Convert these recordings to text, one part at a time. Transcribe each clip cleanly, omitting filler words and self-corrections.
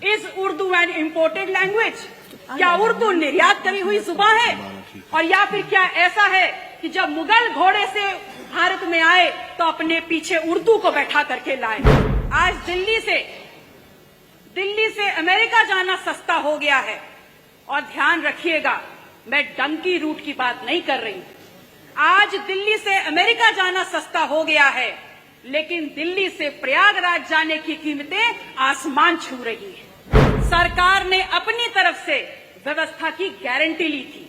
Is Urdu an imported language? क्या उर्दू निर्यात करी हुई जुबान है? और या फिर क्या ऐसा है कि जब मुगल घोड़े से भारत में आए तो अपने पीछे उर्दू को बैठा करके लाए? आज दिल्ली से अमेरिका जाना सस्ता हो गया है। और ध्यान रखिएगा, मैं डंकी रूट की बात नहीं कर रही। आज दिल्ली से अमेरिका जाना सस्ता हो गया है, लेकिन दिल्ली से प्रयागराज जाने की कीमतें आसमान छू रही है। सरकार ने अपनी तरफ से व्यवस्था की गारंटी ली थी,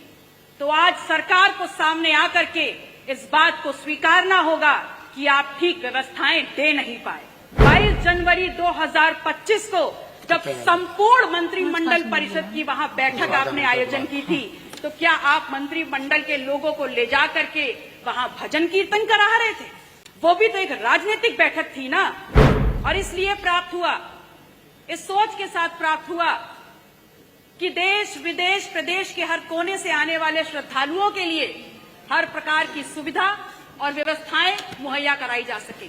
तो आज सरकार को सामने आकर के इस बात को स्वीकारना होगा कि आप ठीक व्यवस्थाएं दे नहीं पाए। 22 जनवरी 2025 को जब संपूर्ण मंत्रिमंडल परिषद की वहां बैठक आपने आयोजन की थी, तो क्या आप मंत्रिमंडल के लोगों को ले जा करके वहां भजन कीर्तन करा रहे थे? वो भी तो एक राजनीतिक बैठक थी ना। और इसलिए प्राप्त हुआ, इस सोच के साथ प्राप्त हुआ कि देश विदेश प्रदेश के हर कोने से आने वाले श्रद्धालुओं के लिए हर प्रकार की सुविधा और व्यवस्थाएं मुहैया कराई जा सके।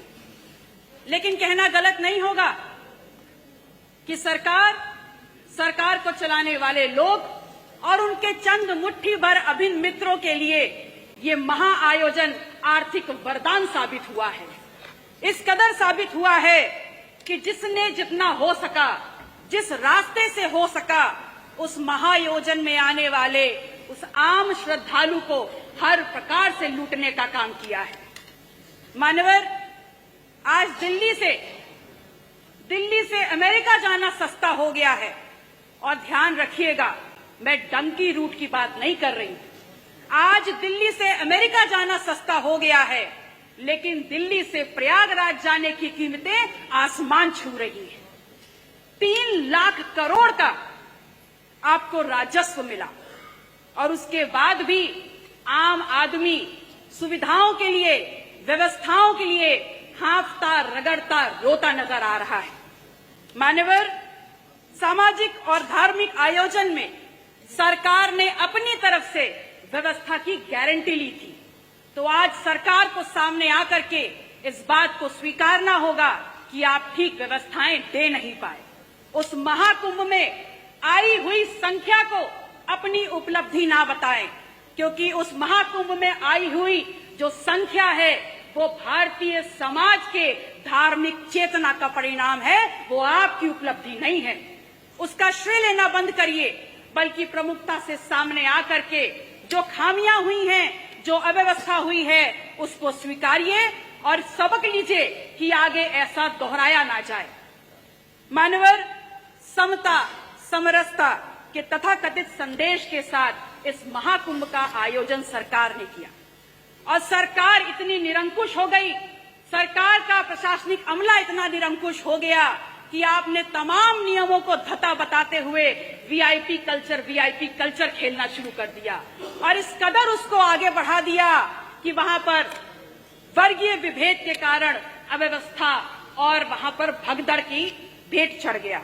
लेकिन कहना गलत नहीं होगा कि सरकार को चलाने वाले लोग और उनके चंद मुट्ठी भर अभिन्न मित्रों के लिए ये महाआयोजन आर्थिक वरदान साबित हुआ है। इस कदर साबित हुआ है कि जिसने जितना हो सका, जिस रास्ते से हो सका, उस महाआयोजन में आने वाले उस आम श्रद्धालु को हर प्रकार से लूटने का काम किया है। मान्यवर, आज दिल्ली से अमेरिका जाना सस्ता हो गया है। और ध्यान रखिएगा, मैं डंकी रूट की बात नहीं कर रही। आज दिल्ली से अमेरिका जाना सस्ता हो गया है, लेकिन दिल्ली से प्रयागराज जाने की कीमतें आसमान छू रही है। 3 लाख करोड़ का आपको राजस्व मिला, और उसके बाद भी आम आदमी सुविधाओं के लिए, व्यवस्थाओं के लिए हाँफता रगड़ता रोता नजर आ रहा है। मान्यवर, सामाजिक और धार्मिक आयोजन में सरकार ने अपनी तरफ से व्यवस्था की गारंटी ली थी, तो आज सरकार को सामने आकर के इस बात को स्वीकारना होगा कि आप ठीक व्यवस्थाएं दे नहीं पाए। उस महाकुंभ में आई हुई संख्या को अपनी उपलब्धि ना बताएं, क्योंकि उस महाकुंभ में आई हुई जो संख्या है वो भारतीय समाज के धार्मिक चेतना का परिणाम है, वो आपकी उपलब्धि नहीं है। उसका श्रेय लेना बंद करिए, बल्कि प्रमुखता से सामने आकर के जो खामियां हुई हैं, जो अव्यवस्था हुई है, उसको स्वीकारिए और सबक लीजिए कि आगे ऐसा दोहराया ना जाए। मानवर, समता समरसता के तथाकथित संदेश के साथ इस महाकुंभ का आयोजन सरकार ने किया, और सरकार इतनी निरंकुश हो गई, सरकार का प्रशासनिक अमला इतना निरंकुश हो गया कि आपने तमाम नियमों को धता बताते हुए वीआईपी कल्चर खेलना शुरू कर दिया, और इस कदर उसको आगे बढ़ा दिया कि वहां पर वर्गीय विभेद के कारण अव्यवस्था और वहां पर भगदड़ की भेंट चढ़ गया।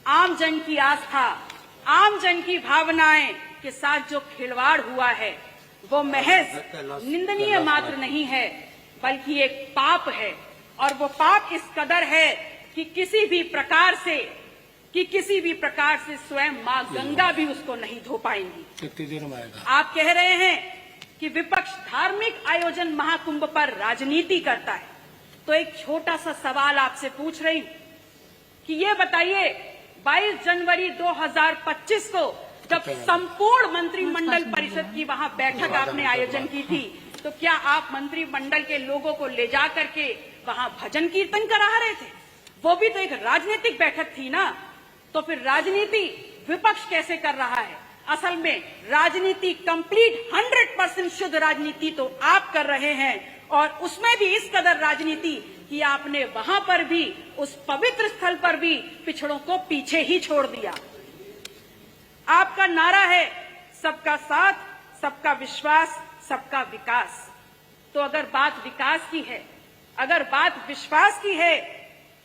आम जन की आस्था, आम जन की भावनाएं के साथ जो खिलवाड़ हुआ है वो महज निंदनीय मात्र नहीं है, बल्कि एक पाप है। और वो पाप इस कदर है कि किसी भी प्रकार से स्वयं मां गंगा भी उसको नहीं धो पाएंगी। आप कह रहे हैं कि विपक्ष धार्मिक आयोजन महाकुंभ पर राजनीति करता है, तो एक छोटा सा सवाल आपसे पूछ रही हूं कि ये बताइए, 22 जनवरी 2025 को जब संपूर्ण मंत्रिमंडल परिषद की वहां बैठक आपने आयोजन की थी, तो क्या आप मंत्रिमंडल के लोगों को ले जा करके वहां भजन कीर्तन करा रहे थे? वो भी तो एक राजनीतिक बैठक थी ना। तो फिर राजनीति विपक्ष कैसे कर रहा है? असल में राजनीति कंप्लीट 100% शुद्ध राजनीति तो आप कर रहे हैं, और उसमें भी इस कदर राजनीति कि आपने वहां पर भी, उस पवित्र स्थल पर भी पिछड़ों को पीछे ही छोड़ दिया। आपका नारा है सबका साथ, सबका विश्वास, सबका विकास। तो अगर बात विकास की है, अगर बात विश्वास की है,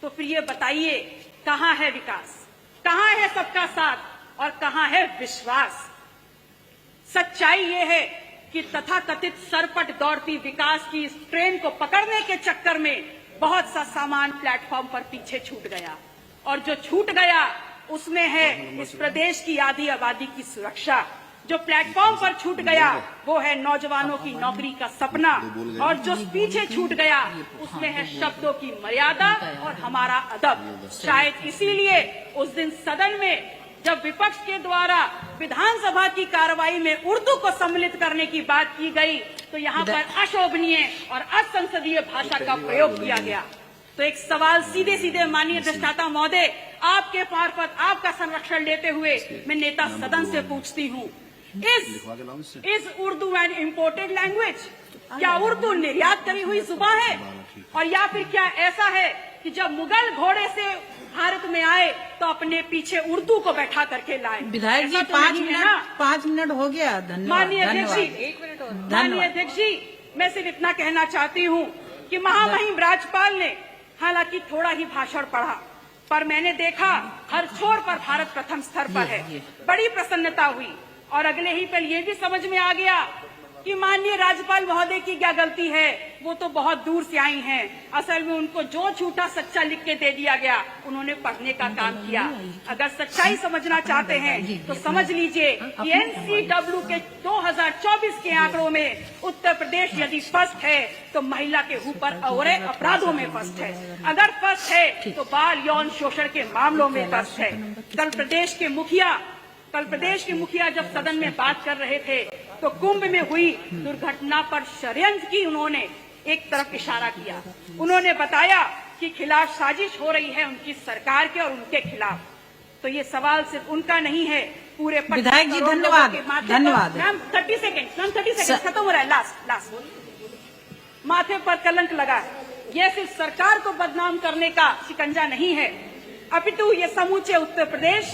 तो फिर ये बताइए कहां है विकास, कहां है सबका साथ और कहां है विश्वास? सच्चाई ये है कि तथाकथित सरपट दौड़ती विकास की इस ट्रेन को पकड़ने के चक्कर में बहुत सा सामान प्लेटफॉर्म पर पीछे छूट गया। और जो छूट गया उसमें है इस प्रदेश की आधी आबादी की सुरक्षा। जो प्लेटफॉर्म पर छूट गया वो है नौजवानों की नौकरी का सपना, और जो पीछे छूट गया उसमें है शब्दों की मर्यादा और हमारा अदब। शायद इसीलिए उस दिन सदन में जब विपक्ष के द्वारा विधानसभा की कार्रवाई में उर्दू को सम्मिलित करने की बात की गई तो यहाँ पर अशोभनीय और असंसदीय भाषा का प्रयोग किया गया। तो एक सवाल सीधे सीधे माननीय अधिष्ठाता महोदय आपके मार्फत आपका संरक्षण लेते हुए मैं नेता सदन से पूछती हूँ, is Urdu an imported language? क्या उर्दू निर्यात करी हुई जुबान है? और या फिर क्या ऐसा है कि जब मुगल घोड़े से भारत में आए तो अपने पीछे उर्दू को बैठा करके लाए? विधायक जी, 5 मिनट हो गया। धन्यवाद। माननीय अध्यक्ष जी, 1 मिनट और। माननीय अध्यक्ष जी, मैं सिर्फ इतना कहना चाहती हूँ कि महामहिम राज्यपाल ने हालांकि थोड़ा ही भाषण पढ़ा, पर मैंने देखा हर छोर पर भारत प्रथम स्तर पर है। बड़ी प्रसन्नता हुई और अगले ही पल ये भी समझ में आ गया कि माननीय राज्यपाल महोदय की क्या गलती है, वो तो बहुत दूर से आई हैं। असल में उनको जो झूठा सच्चा लिख के दे दिया गया उन्होंने पढ़ने का काम किया। अगर सच्चाई समझना चाहते हैं तो समझ लीजिए कि एनसीडब्ल्यू के 2024 के आंकड़ों में उत्तर प्रदेश यदि फर्स्ट है तो महिला के ऊपर और अपराधों में फर्स्ट है। अगर फर्स्ट है तो बाल यौन शोषण के मामलों में फर्स्ट है। कल प्रदेश के मुखिया जब सदन में बात कर रहे थे तो कुंभ में हुई दुर्घटना पर षड्यंत्र की उन्होंने एक तरफ इशारा किया। उन्होंने बताया कि खिलाफ साजिश हो रही है उनकी सरकार के और उनके खिलाफ। तो ये सवाल सिर्फ उनका नहीं है, पूरे विधायक जी धन्यवाद। मैम 30 सेकंड खत्म हो रहा है। लास्ट माथे पर कलंक लगा है। ये सिर्फ सरकार को बदनाम करने का शिकंजा नहीं है, अपितु ये समूचे उत्तर प्रदेश,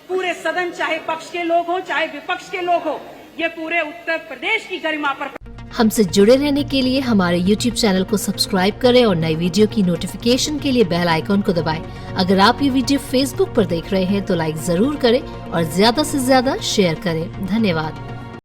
पूरे सदन, चाहे पक्ष के लोग हो चाहे विपक्ष के लोग हो, ये पूरे उत्तर प्रदेश की गरिमा पर। हमसे जुड़े रहने के लिए हमारे YouTube चैनल को सब्सक्राइब करें और नई वीडियो की नोटिफिकेशन के लिए बेल आइकॉन को दबाएं। अगर आप ये वीडियो Facebook पर देख रहे हैं तो लाइक जरूर करें और ज्यादा से ज्यादा शेयर करें। धन्यवाद।